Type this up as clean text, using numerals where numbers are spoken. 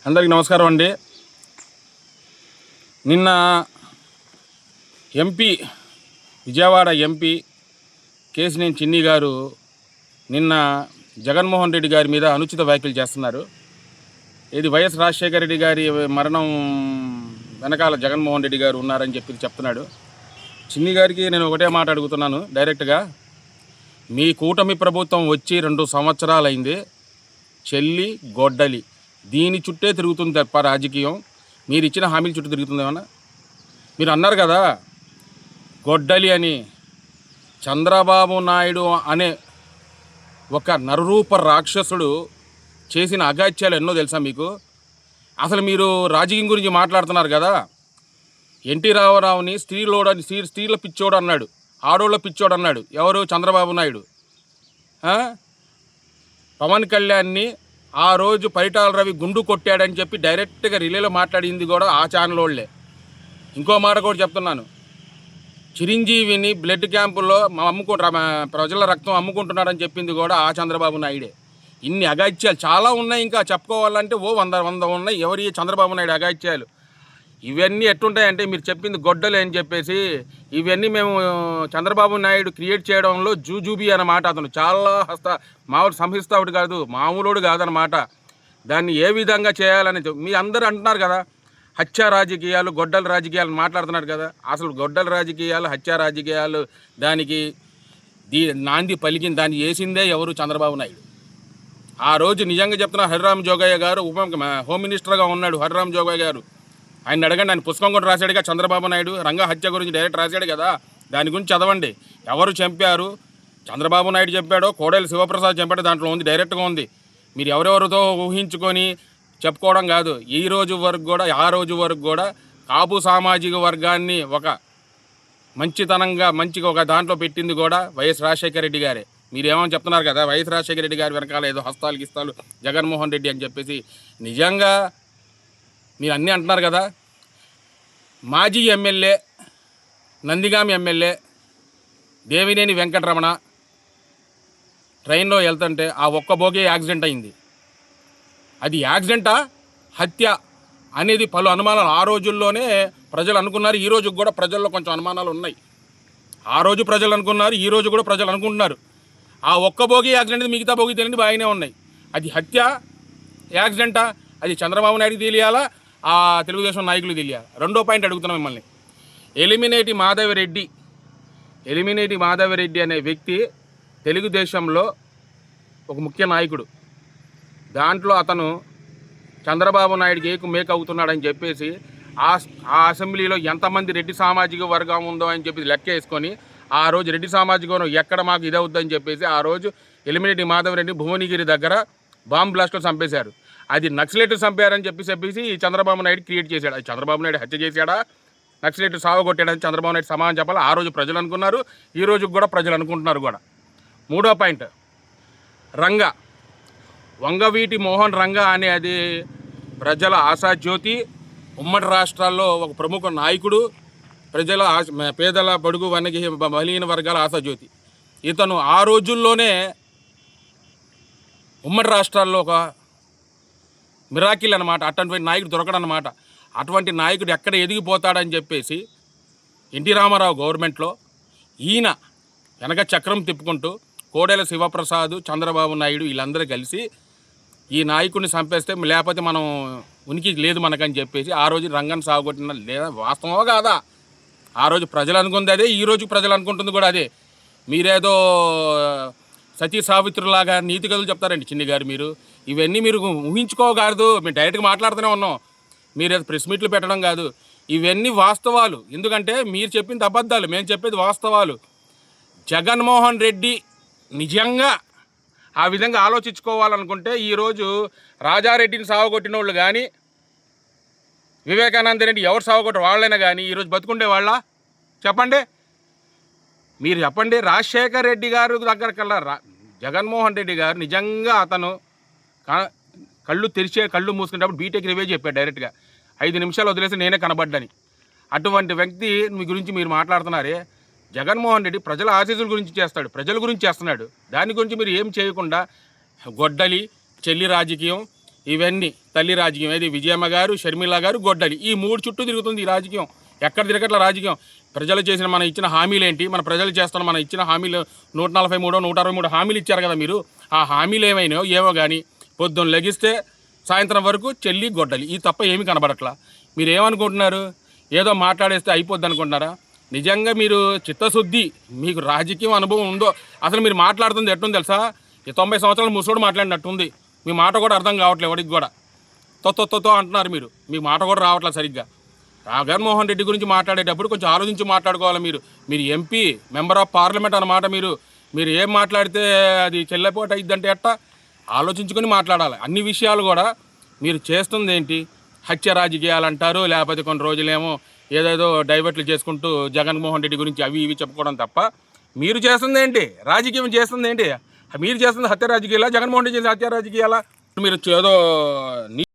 అందరికీ నమస్కారం అండి. నిన్న ఎంపీ విజయవాడ ఎంపీ కేశినేని చిన్ని గారు నిన్న జగన్మోహన్ రెడ్డి గారి మీద అనుచిత వ్యాఖ్యలు చేస్తున్నారు. ఇది వైఎస్ రాజశేఖర రెడ్డి గారి మరణం వెనకాల జగన్మోహన్ రెడ్డి గారు ఉన్నారని చెప్తున్నాడు. చిన్ని గారికి నేను ఒకటే మాట అడుగుతున్నాను డైరెక్ట్గా. మీ కూటమి ప్రభుత్వం వచ్చి 2 సంవత్సరాలైంది. చెల్లి గొడ్డలి దీని చుట్టే తిరుగుతుంది తప్ప రాజకీయం మీరు ఇచ్చిన హామీల చుట్టూ తిరుగుతుందేమన్నా? మీరు అన్నారు కదా గొడ్డలి అని. చంద్రబాబు నాయుడు అనే ఒక నరరూప రాక్షసుడు చేసిన అగాత్యాలు ఎన్నో తెలుసా మీకు? అసలు మీరు రాజకీయం గురించి మాట్లాడుతున్నారు కదా. ఎన్టీ రామారావుని స్త్రీల పిచ్చోడు అన్నాడు, ఆడోళ్ళ పిచ్చోడు అన్నాడు. ఎవరు? చంద్రబాబు నాయుడు. పవన్ కళ్యాణ్ని ఆ రోజు పరిటాల రవి గుండు కొట్టాడని చెప్పి డైరెక్ట్గా రిలేలో మాట్లాడింది కూడా ఆ ఛానల్ వాళ్ళే. ఇంకో మాట కూడా చెప్తున్నాను, చిరంజీవిని బ్లడ్ క్యాంపుల్లో ప్రజల రక్తం అమ్ముకుంటున్నాడని చెప్పింది కూడా ఆ చంద్రబాబు నాయుడే. ఇన్ని అగాత్యాలు చాలా ఉన్నాయి, ఇంకా చెప్పుకోవాలంటే 100 ఉన్నాయి. ఎవరి చంద్రబాబు నాయుడు అగాత్యాలు ఇవన్నీ ఎట్టుంటాయంటే, మీరు చెప్పింది గొడ్డలు అని చెప్పేసి ఇవన్నీ మేము చంద్రబాబు నాయుడు క్రియేట్ చేయడంలో జూజూబీ అన్నమాట. అతను చాలా మామూలు సంహిస్తావుడు కాదు, మామూలుడు కాదనమాట. దాన్ని ఏ విధంగా చేయాలని మీ అందరూ అంటున్నారు కదా. హత్య రాజకీయాలు, గొడ్డల రాజకీయాలు మాట్లాడుతున్నారు కదా. అసలు గొడ్డల రాజకీయాలు, హత్య రాజకీయాలు దానికి నాంది పలికిన దాన్ని వేసిందే ఎవరు? చంద్రబాబు నాయుడు. ఆ రోజు నిజంగా చెప్తున్నా, హరిరామ్ జోగయ్య గారు హోమ్ మినిస్టర్గా ఉన్నాడు. హరిరామ్ జోగయ్య గారు ఆయన అడగండి. ఆయన పుస్తకం కూడా రాశాడుగా చంద్రబాబు నాయుడు. రంగా హత్య గురించి డైరెక్ట్ రాశాడు కదా. దాని గురించి చదవండి. ఎవరు చంపారు? చంద్రబాబు నాయుడు చెప్పాడో, కోడెల శివప్రసాద్ చెప్పాడో దాంట్లో ఉంది, డైరెక్ట్గా ఉంది. మీరు ఎవరెవరితో ఊహించుకొని చెప్పుకోవడం కాదు. ఈ రోజు వరకు కూడా, ఆ రోజు వరకు కూడా కాపు సామాజిక వర్గాన్ని ఒక మంచితనంగా మంచిగా ఒక దాంట్లో పెట్టింది కూడా వైఎస్ రాజశేఖర రెడ్డి గారే. మీరేమని చెప్తున్నారు కదా, వైఎస్ రాజశేఖర రెడ్డి గారి వెనకాల ఏదో హస్తాలు గిస్తాలు జగన్మోహన్ రెడ్డి అని చెప్పేసి. నిజంగా మీరు అన్నీ అంటున్నారు కదా. మాజీ ఎమ్మెల్యే, నందిగామి ఎమ్మెల్యే దేవినేని వెంకటరమణ ట్రైన్లో వెళ్తుంటే ఆ ఒక్క బోగే యాక్సిడెంట్ అయింది. అది యాక్సిడెంటా, హత్య అనేది పలు అనుమానాలు ఆ రోజుల్లోనే ప్రజలు అనుకున్నారు. ఈ రోజు కూడా ప్రజల్లో కొంచెం అనుమానాలు ఉన్నాయి. ఆ రోజు ప్రజలు అనుకున్నారు, ఈ రోజు కూడా ప్రజలు అనుకుంటున్నారు. ఆ ఒక్క బోగి యాక్సిడెంట్, మిగతా బోగి తెలియని బాగానే ఉన్నాయి. అది హత్య, యాక్సిడెంటా, అది చంద్రబాబు నాయుడుకి తెలియాలా, ఆ తెలుగుదేశం నాయకులు తెలియాలి. రెండో పాయింట్ అడుగుతున్నాం మిమ్మల్ని. ఎలిమినేటి మాధవరెడ్డి అనే వ్యక్తి తెలుగుదేశంలో ఒక ముఖ్య నాయకుడు. దాంట్లో అతను చంద్రబాబు నాయుడికి మేక్ అవుతున్నాడని చెప్పేసి ఆ అసెంబ్లీలో ఎంతమంది రెడ్డి సామాజిక వర్గం ఉందో అని చెప్పి లెక్క వేసుకొని ఆ రోజు రెడ్డి సామాజిక వర్గం ఎక్కడ మాకు ఇదవుద్దని చెప్పేసి ఆ రోజు ఎలిమినేటి మాధవరెడ్డి భువనగిరి దగ్గర బాంబ్ బ్లాస్ట్లో చంపేశారు. అది నక్సలైట్లు చంపారని చెప్పేసి చంద్రబాబు నాయుడు క్రియేట్ చేశాడు. అది చంద్రబాబు నాయుడు హత్య చేశాడా, నక్సలైట్లు సావగొట్టాడని చంద్రబాబు నాయుడు సమాధానం చెప్పాలి. ఆ రోజు ప్రజలు అనుకున్నారు, ఈ రోజు కూడా ప్రజలు అనుకుంటున్నారు కూడా. మూడో పాయింట్, రంగా వంగవీటి మోహన్ రంగా అనే అది ప్రజల ఆశాజ్యోతి, ఉమ్మడి రాష్ట్రాల్లో ఒక ప్రముఖ నాయకుడు, ప్రజల పేదల బడుగు వనగి బలహీన వర్గాల ఆశాజ్యోతి. ఇతను ఆ రోజుల్లోనే ఉమ్మడి రాష్ట్రాల్లో ఒక మిరాకిల్ అనమాట. అటువంటి నాయకుడు దొరకడనమాట. అటువంటి నాయకుడు ఎక్కడ ఎదిగిపోతాడని చెప్పేసి ఎన్టీ రామారావు గవర్నమెంట్లో ఈయన వెనక చక్రం తిప్పుకుంటూ కోడెల శివప్రసాద్, చంద్రబాబు నాయుడు వీళ్ళందరూ కలిసి ఈ నాయకుడిని చంపేస్తే లేకపోతే మనం ఉనికి లేదు మనకని చెప్పేసి ఆ రోజు రంగాన్ని సాగుకొట్టిన లేదా వాస్తవమో కాదా? ఆ రోజు ప్రజలు అనుకుంది అదే, ఈ రోజు ప్రజలు అనుకుంటుంది కూడా అదే. మీరేదో సతీ సావిత్రులాగా నీతి కథలు చెప్తారండి చిన్ని గారు. మీరు ఇవన్నీ మీరు ఊహించుకోగలదు. మేము డైరెక్ట్గా మాట్లాడుతూనే ఉన్నాం. మీరు ఏదో ప్రెస్ మీట్లు పెట్టడం కాదు. ఇవన్నీ వాస్తవాలు. ఎందుకంటే మీరు చెప్పింది అబద్ధాలు, మేము చెప్పేది వాస్తవాలు. జగన్మోహన్ రెడ్డి నిజంగా ఆ విధంగా ఆలోచించుకోవాలనుకుంటే ఈరోజు రాజారెడ్డిని సావగొట్టిన వాళ్ళు కానీ, వివేకానంద రెడ్డి ఎవరు సావగొట్టారు వాళ్ళైనా కానీ ఈరోజు బతుకుండే వాళ్ళ చెప్పండి. మీరు చెప్పండి. రాజశేఖర రెడ్డి గారు దగ్గర కల్లా జగన్మోహన్ రెడ్డి గారు నిజంగా అతను కళ్ళు మూసుకునేటప్పుడు బీటెక్ రివే చెప్పాడు డైరెక్ట్గా. 5 నిమిషాలు వదిలేసి నేనే కనబడ్డాని. అటువంటి వ్యక్తి మీ గురించి మీరు మాట్లాడుతున్నారే. జగన్మోహన్ రెడ్డి ప్రజల ఆశీస్సుల గురించి చేస్తాడు, ప్రజల గురించి చేస్తున్నాడు. దాని గురించి మీరు ఏం చేయకుండా గొడ్డలి, చెల్లి రాజకీయం ఇవన్నీ తల్లి రాజకీయం. ఏది విజయమ్మ గారు, షర్మిల గారు, గొడ్డలి, ఈ 3 చుట్టూ తిరుగుతుంది ఈ రాజకీయం. ఎక్కడ తిరగట్ల రాజకీయం. ప్రజలు చేసిన మన ఇచ్చిన హామీలు ఏంటి, మన ప్రజలు చేస్తున్న మన ఇచ్చిన హామీలు 143 163 హామీలు ఇచ్చారు కదా మీరు. ఆ హామీలు ఏమైనాయో ఏమో కానీ పొద్దున్న లెగిస్తే సాయంత్రం వరకు చెల్లి గొడ్డలి, ఈ తప్ప ఏమీ కనబడట్లా. మీరు ఏమనుకుంటున్నారు, ఏదో మాట్లాడేస్తే అయిపోద్ది అనుకుంటున్నారా? నిజంగా మీరు చిత్తశుద్ధి, మీకు రాజకీయం అనుభవం ఉందో, అసలు మీరు మాట్లాడుతుంది ఎట్టుంది తెలుసా, ఈ 90 సంవత్సరాల ముసలోడు మాట్లాడినట్టుంది. మీ మాట కూడా అర్థం కావట్లేదు ఎవరికి కూడా. తొత్తో అంటున్నారు మీరు, మీ మాట కూడా రావట్లేదు సరిగ్గా. జగన్మోహన్ రెడ్డి గురించి మాట్లాడేటప్పుడు కొంచెం ఆలోచించి మాట్లాడుకోవాలి మీరు. మీరు ఎంపీ, మెంబర్ ఆఫ్ పార్లమెంట్ అన్నమాట. మీరు ఏం మాట్లాడితే అది చెల్లపోటు అయిద్దంటే ఎట్టా ఆలోచించుకొని మాట్లాడాలి. అన్ని విషయాలు కూడా మీరు చేస్తుంది ఏంటి, హత్య రాజకీయాలు అంటారు, లేకపోతే కొన్ని రోజులేమో ఏదేదో డైవర్ట్లు చేసుకుంటూ జగన్మోహన్ రెడ్డి గురించి అవి ఇవి చెప్పుకోవడం తప్ప మీరు చేస్తుంది ఏంటి, రాజకీయం చేస్తుంది ఏంటి? మీరు చేస్తుంది హత్య రాజకీయాలా, జగన్మోహన్ రెడ్డి చేసిన హత్య రాజకీయాలా? మీరు ఏదో